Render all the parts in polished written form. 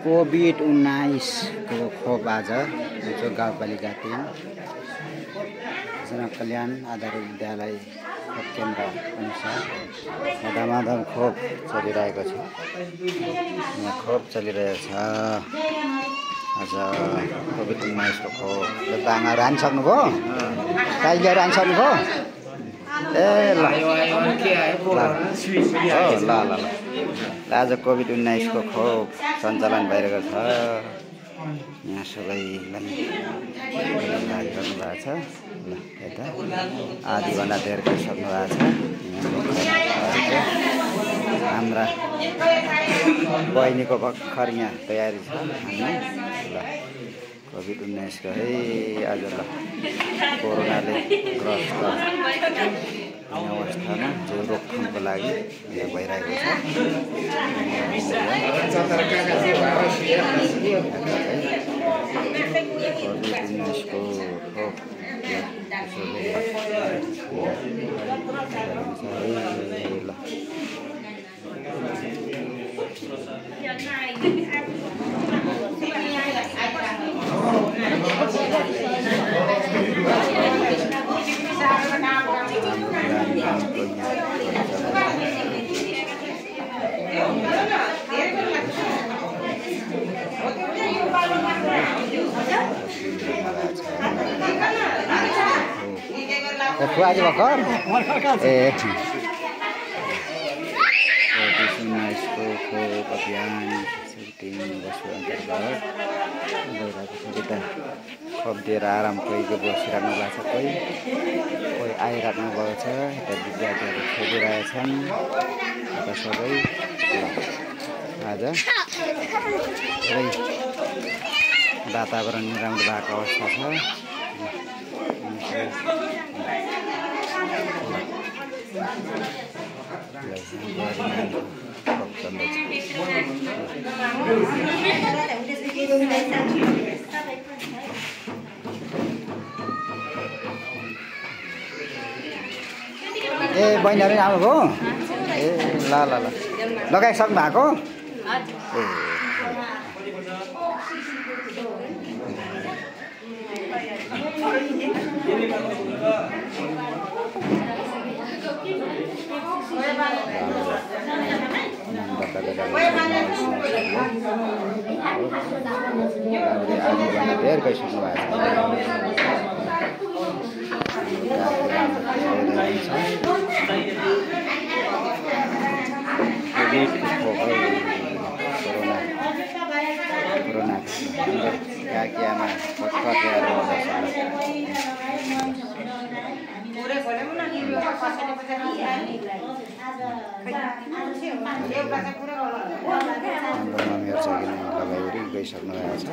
COVID-19 को खोप आज जो गाउँपालिका 3 जनकल्याण आधारित विद्यालय खोप केन्द्र अनुसार माधव खोप चलिरहेको छ। यहाँ खोप चलिरहेको छ। आज कोभिड-19 को खोप बाङाहरू हानिसक्नुभयो? टाइगर हानिसक्नुभयो? ए ल आज कोभिड-19 को खोप सञ्चालन भइरहेको छ। यहाँ सबैलाई गर्नु भएको छ। ल यता आधीभन्दा धेर गरिसक्नु भएको छ। हाम्रा बहिनीको भर्खर यहाँ तयारी छ। ल कोभिड-19 को है आज ल कोरोनाले ग्रस्त अवस्थामा जो रोकथामको लागि यहाँ भइरहेको छ। कोभिड-19 को खोप आज भर्खर ए कोभिड-19 को खोप अभियान 3 वर्षको अन्तर्गत खोप दिएर आराम कोहीको बसिराख्नु भएको छ, कोही आइराख्नु भएको छ। यता विद्यार्थीहरू खेलिरहेछन्। यता सबै आज सबै वातावरण राम्रो भएको अवस्था छ। ए बहिनीहरू आउनुभयो? ए ल ल ल लगाइसक्नु भएको? ए धेर गइसक्नु भएको गइसक्नु भएको छ।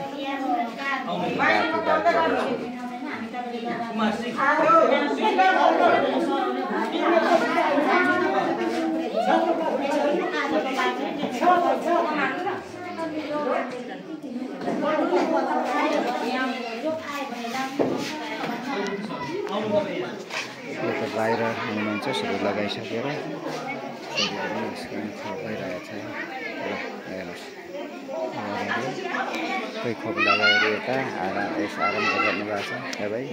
बाहिर हुनुहुन्छ सबै लगाइसकेर भइरहेको छ। कोही खोप लगाएर यता आराम गर्नु भएको छ। भाइ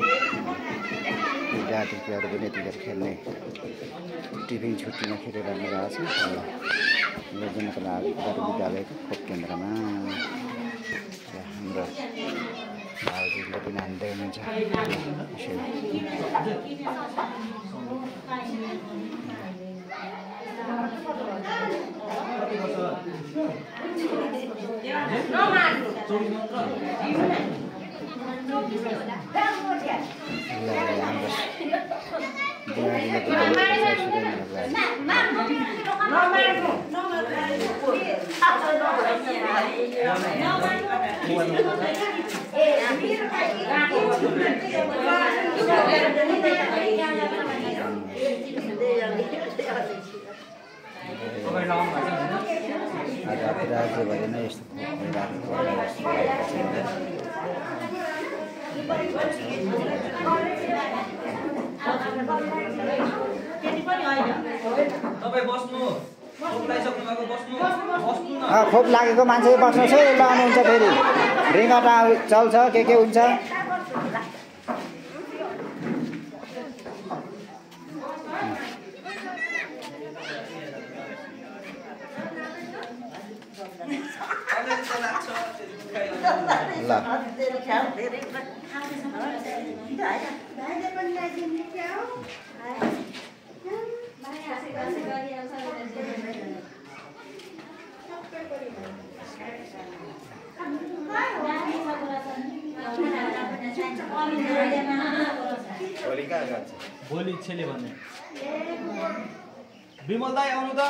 विद्यार्थीहरू पनि यतिखेर खेल्ने टिफिन छुट्टीमा खेलिरहनु भएको छ। यो जनकल्याण विद्यालयको खोप केन्द्रमा हाम्रो भाउजूले पनि हान्दै हुनुहुन्छ। राज्यभरि नै यस्तो तपाईं बस्नु खोप लागेको मान्छे बस्नुहोस् है लानुहुन्छ फेरि रिङ्गटा चल्छ के हुन्छ ल भोलि छेले भन्ने विमल दाई आउनु त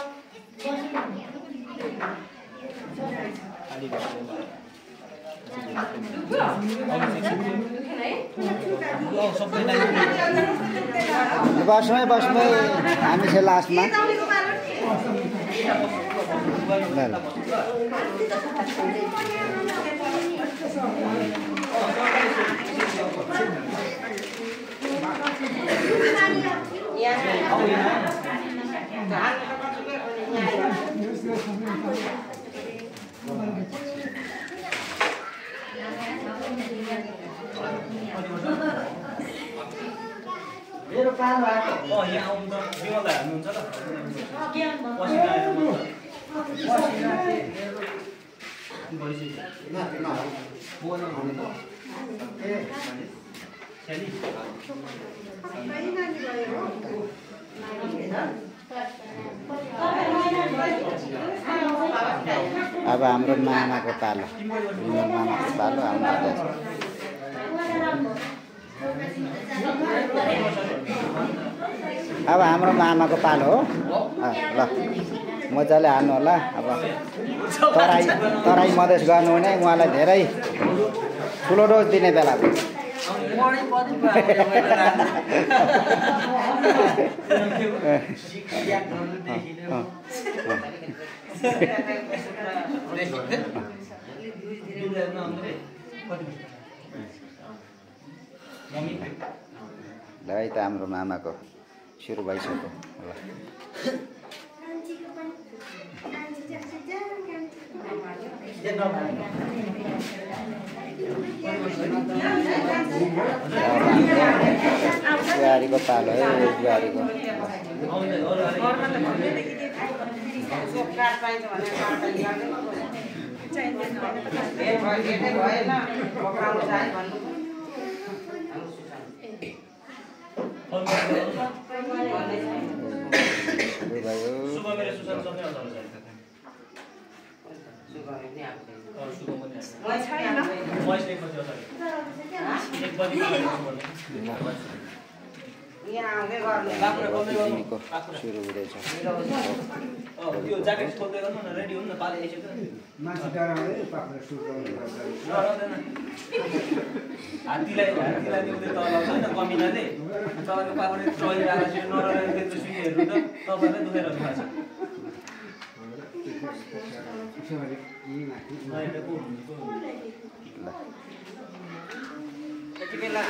बस्मै हामी चाहिँ लास्टमा मेरो पालो आएको यहाँ आउनु त विमल दाई हाल्नुहुन्छ त पसिना आएर अब हाम्रो मामाको पालो विमल मामाको पालो आउनु अब हाम्रो मामाको पालो हो ल मजाले हाल्नु होला अब तराई मधेस गर्नुहुने उहाँलाई धेरै ठुलो डोज दिने बेला ल है त हाम्रो मामाको सुरु भइसक्यो बुहारीको पालो है बुहारीको सुरु हुँदैछ त्यो ज्याकेट खोल्दै गर्नु न रेडी हुनु न पाले आइसक्यो हात्तीलाई देउँदै तल होइन कमिनाले तपाईँको पाखुरा ट्रली राखेर नरहेर त्यत्रो सुइहरू त तपाईँलाई दुखाइरहनु भएको छ यति बेला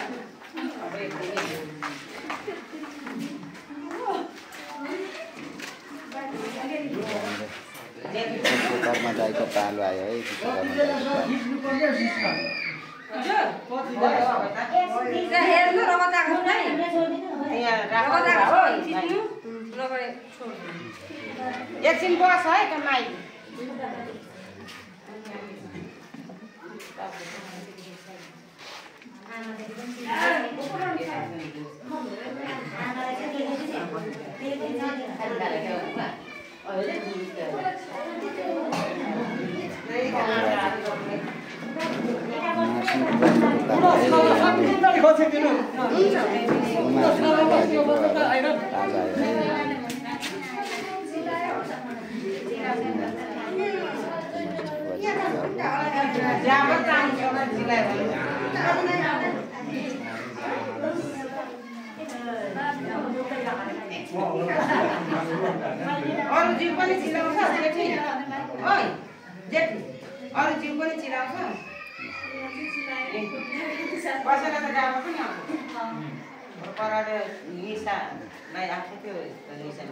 विश्वकर्मा दाइको पालो आयो है एकछिन बस है त माइ अरू जिउ पनि चिलाउँछ जेठी ओइ जेठी अरू जिउ पनि चिलाउँछ बसेर त जामा पनि आउँछ पराले निसालाई आएको थियो निसा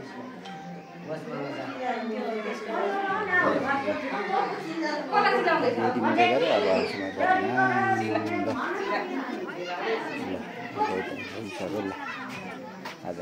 यति मात्रै गरेँ अब अरूसँग गरिनँ ल आज